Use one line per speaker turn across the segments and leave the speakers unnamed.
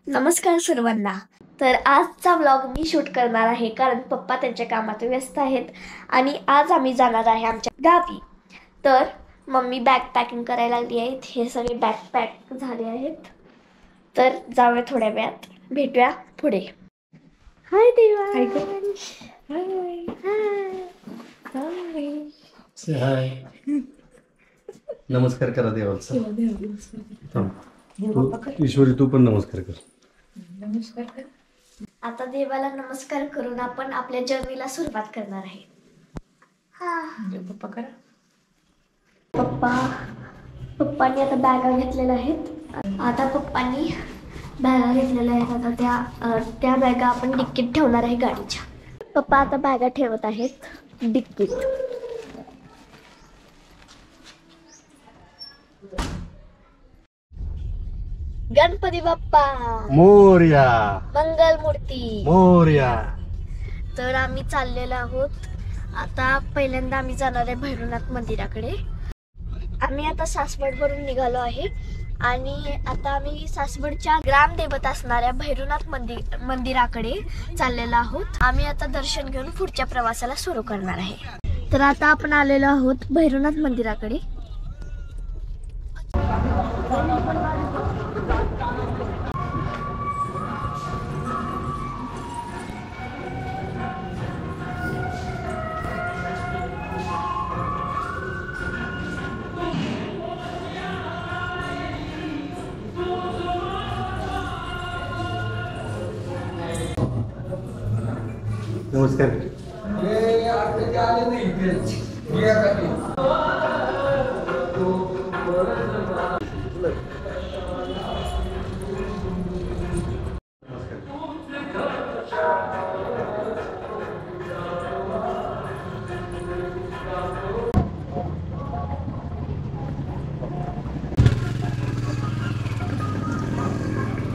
नमस्कार सर्वांना। तर आजचा व्लॉग मी शूट करणार आहे कारण पप्पा त्यांच्या कामात व्यस्त आहेत आणि आज आम्ही जाणार आहे आमच्या गावी। तर मम्मी बॅग पॅकिंग करायला लागली आहे। हे सगळे बॅग पॅक झाले आहेत। तर जाऊया थोड्या वेळात, भेटूया पुढे। हाय देवा, हाय
से हाय। नमस्कार करा देवाचा। ईश्वरी तू पण नमस्कार कर।
नमस्कार कर। आता देवाला नमस्कार करून आपण आपल्या जर्नीला सुरुवात करणार आहे। पप्पा करा। पप्पांनी आता बॅगा घेतलेल्या आहेत। आता पप्पांनी बॅगा घेतलेल्या आहेत। आता त्या बॅगा आपण डिक्कीत ठेवणार आहे गाडीच्या। पप्पा आता बॅगा ठेवत आहेत डिक्कीत। गणपती बाप्पा
मोरया,
मंगल मूर्ती
मोरया।
तर आम्ही चाललेलो आहोत। आता पहिल्यांदा आम्ही जाणार आहे भैरवनाथ मंदिराकडे। आम्ही आता सासवड वरून निघालो आहे आणि आता आम्ही सासवडच्या ग्रामदेवत असणाऱ्या भैरवनाथ मंदिराकडे चाललेलो आहोत। आम्ही आता दर्शन घेऊन पुढच्या प्रवासाला सुरू करणार आहे। तर आता आपण आलेलो आहोत भैरवनाथ मंदिराकडे।
नमस्कार।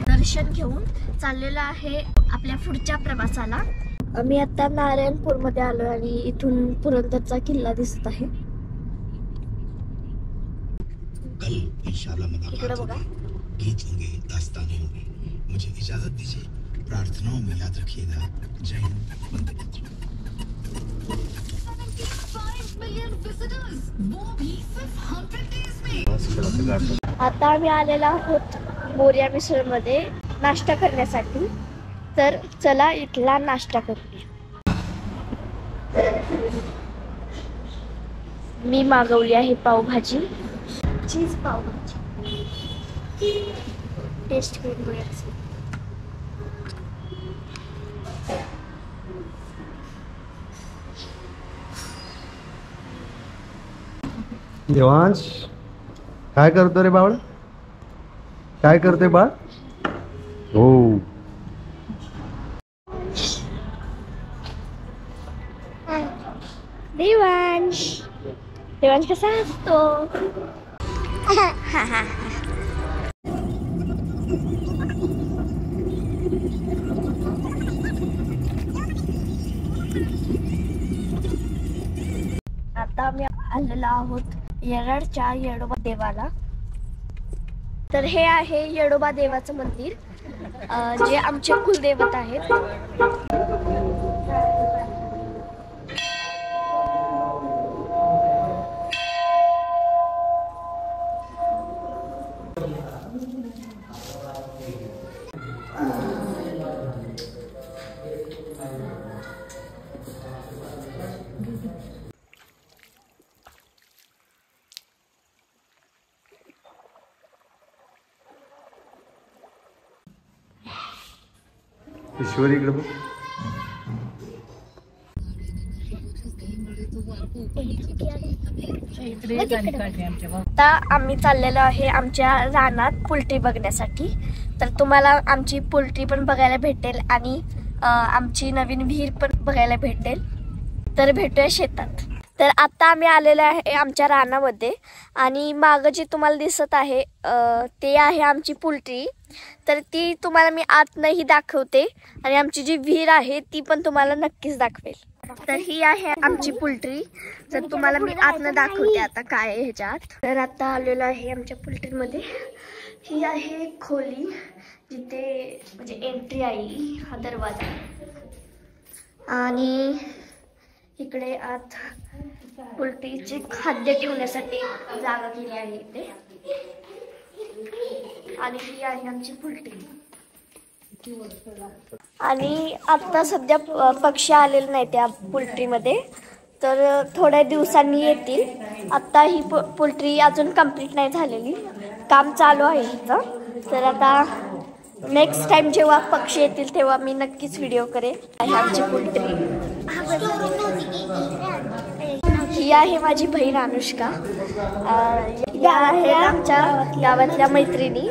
दर्शन घेऊन चाललेलो आहे आपल्या पुढच्या प्रवासाला। आम्ही आता नारायणपूर मध्ये आलो आणि इथून पुरंदरचा किल्ला दिसत आहे। इकडे बघा।
गीत होंगे, दास्तानें होंगी। मुझे इजाजत दीजिए, प्रार्थनाओं में याद रखिएगा। जय हिंद, वंदे मातरम।
आता आम्ही आलेलो आहोत मोरया मिसळ मध्ये नाश्ता करण्यासाठी। तर चला इथला नाश्ता करूया। मी मागवली आहे पावभाजी, चीज पावभाजी। टेस्ट करून बघायचं।
देवांश काय करतो रे बाळ? काय करते बाळ? हो
देवांश, देवांश कसा असतो? आता आम्ही आलेलो आहोत येरळच्या येडोबा देवाला। तर हे आहे येडोबा देवाचं मंदिर, जे आमचे कुलदैवत आहेत।
ईश्वरी इकडे बघ।
आता आम्ही चाललेलो आहे आमच्या रानात पोल्ट्री बघण्यासाठी। तर तुम्हाला आमची पोल्ट्री पण बघायला भेटेल आणि आमची नवीन विहीर पण बघायला भेटेल। तर भेटूया शेतात। तर आता आम्ही आलेलो आहे आमच्या रानामध्ये आणि मागं जे तुम्हाला दिसत आहे ते आहे आमची पोल्ट्री। तर ती तुम्हाला मी आतनंही दाखवते आणि आमची जी विहीर आहे ती पण तुम्हाला नक्कीच दाखवेल। तर ही आहे आमची पोल्ट्री। तर तुम्हाला मी आतनं दाखवते आता काय आहे ह्याच्यात। तर आता आलेलो आहे आमच्या पोल्ट्रीमध्ये। ही आहे खोली जिथे म्हणजे एंट्री आहे हा दरवाजा. आणि इकडे आत पोल्ट्रीचे खाद्य ठेवण्यासाठी जागा केली आहे इथे. आणि ही आहे आमची पोल्ट्री. आणि आता सध्या पक्षी आलेले नाही त्या पोल्ट्रीमध्ये, तर थोड्या दिवसांनी येतील. आता ही पोल्ट्री अजून कंप्लीट नाही झालेली, काम चालू आहे हिचं. तर आता नेक्स्ट टाइम जेव्हा पक्षी येतील तेव्हा मी नक्कीच व्हिडिओ करेन. आमची पोल्ट्री ही आहे माझी बहीण अनुष्का. या आहेत आमच्या गावातल्या मैत्रिणी.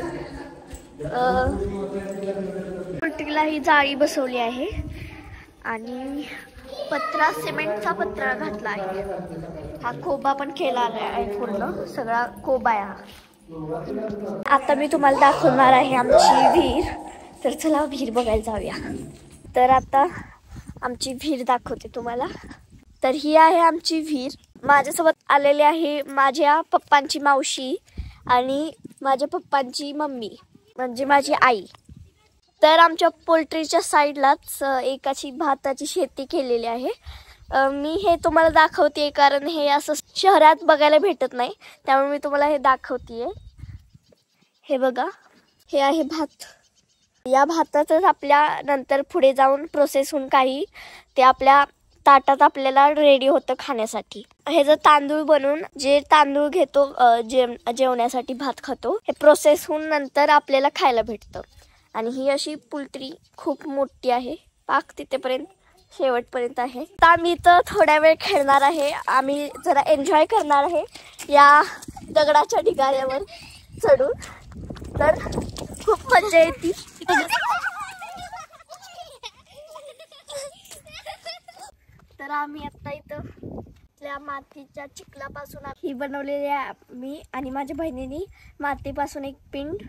पोल्ट्रीला ही जाळी बसवली आहे आणि पत्रा, सिमेंटचा पत्रा घातला आहे. हा कोबा पण केला आहे, पूर्ण सगळा कोबा आहे. आता मी तुम्हाला दाखवणार आहे आमची विहीर. तर चला विहीर बघायला जाऊया. तर आता आमची विहीर दाखवते तुम्हाला. तर ही आहे आमची विहीर. माझ्यासोबत आलेली आहे माझ्या पप्पांची मावशी आणि माझ्या पप्पांची मम्मी म्हणजे माझी आई. तर आमच्या पोल्ट्रीच्या साईडलाच एक अशी भाताची शेती केलेली आहे. मी हे तुम्हाला दाखवते कारण हे असं शहरात बघायला भेटत नाही, त्यामुळे मी तुम्हाला हे दाखवतेय. हे बघा, हे आहे भात. या भातातच आपल्या नंतर पुढे जाऊन प्रोसेस होऊन काही ते आपल्या ताटात आपल्याला रेडी होतं खाण्यासाठी. हे जर तांदूळ बनवून जे तांदूळ घेतो जेवण्यासाठी भात खातो, हे प्रोसेस होऊन नंतर आपल्याला खायला भेटतं. आणि ही अशी पोल्ट्री खूप मोठी आहे, पाक तिथेपर्यंत शेवटपर्यंत आहे. तर आम्ही इथं थोड्या वेळ खेळणार आहे. आम्ही जरा एन्जॉय करणार आहे या दगडाच्या ढिगाऱ्यावर चढून. तर खूप मजा येते. तर आम्ही आता इथं मातीच्या चिखलापासून ही बनवलेली आहे मी आणि माझ्या बहिणीने. मातीपासून एक पिंड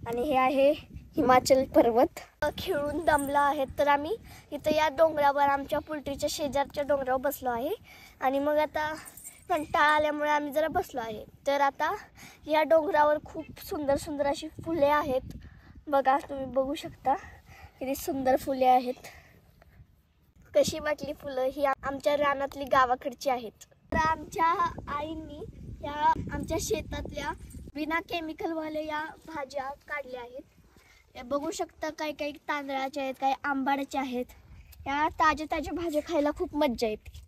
आणि हे आहे हिमाचल पर्वत. खेळून दमला आहे तर आम्ही इथं या डोंगरावर, आमच्या पोल्ट्रीच्या शेजारच्या डोंगरावर बसलो आहे. आणि मग आता कंटाळा आल्यामुळे आम्ही जरा बसलो आहे. तर आता या डोंगरावर खूप सुंदर सुंदर अशी फुले आहेत. बघा, तुम्ही बघू शकता किती सुंदर फुले आहेत. कशी वाटली फुलं? ही आमच्या रानातली गावाकडची आहेत. तर आमच्या आईंनी या आमच्या शेतातल्या बिना केमिकलवाल्या या भाज्या काढल्या आहेत. या बघू शकता, काही काही तांदळाच्या आहेत, काही आंबाड्याच्या आहेत. या ताज्या ताज्या भाज्या खायला खूप मज्जा येते.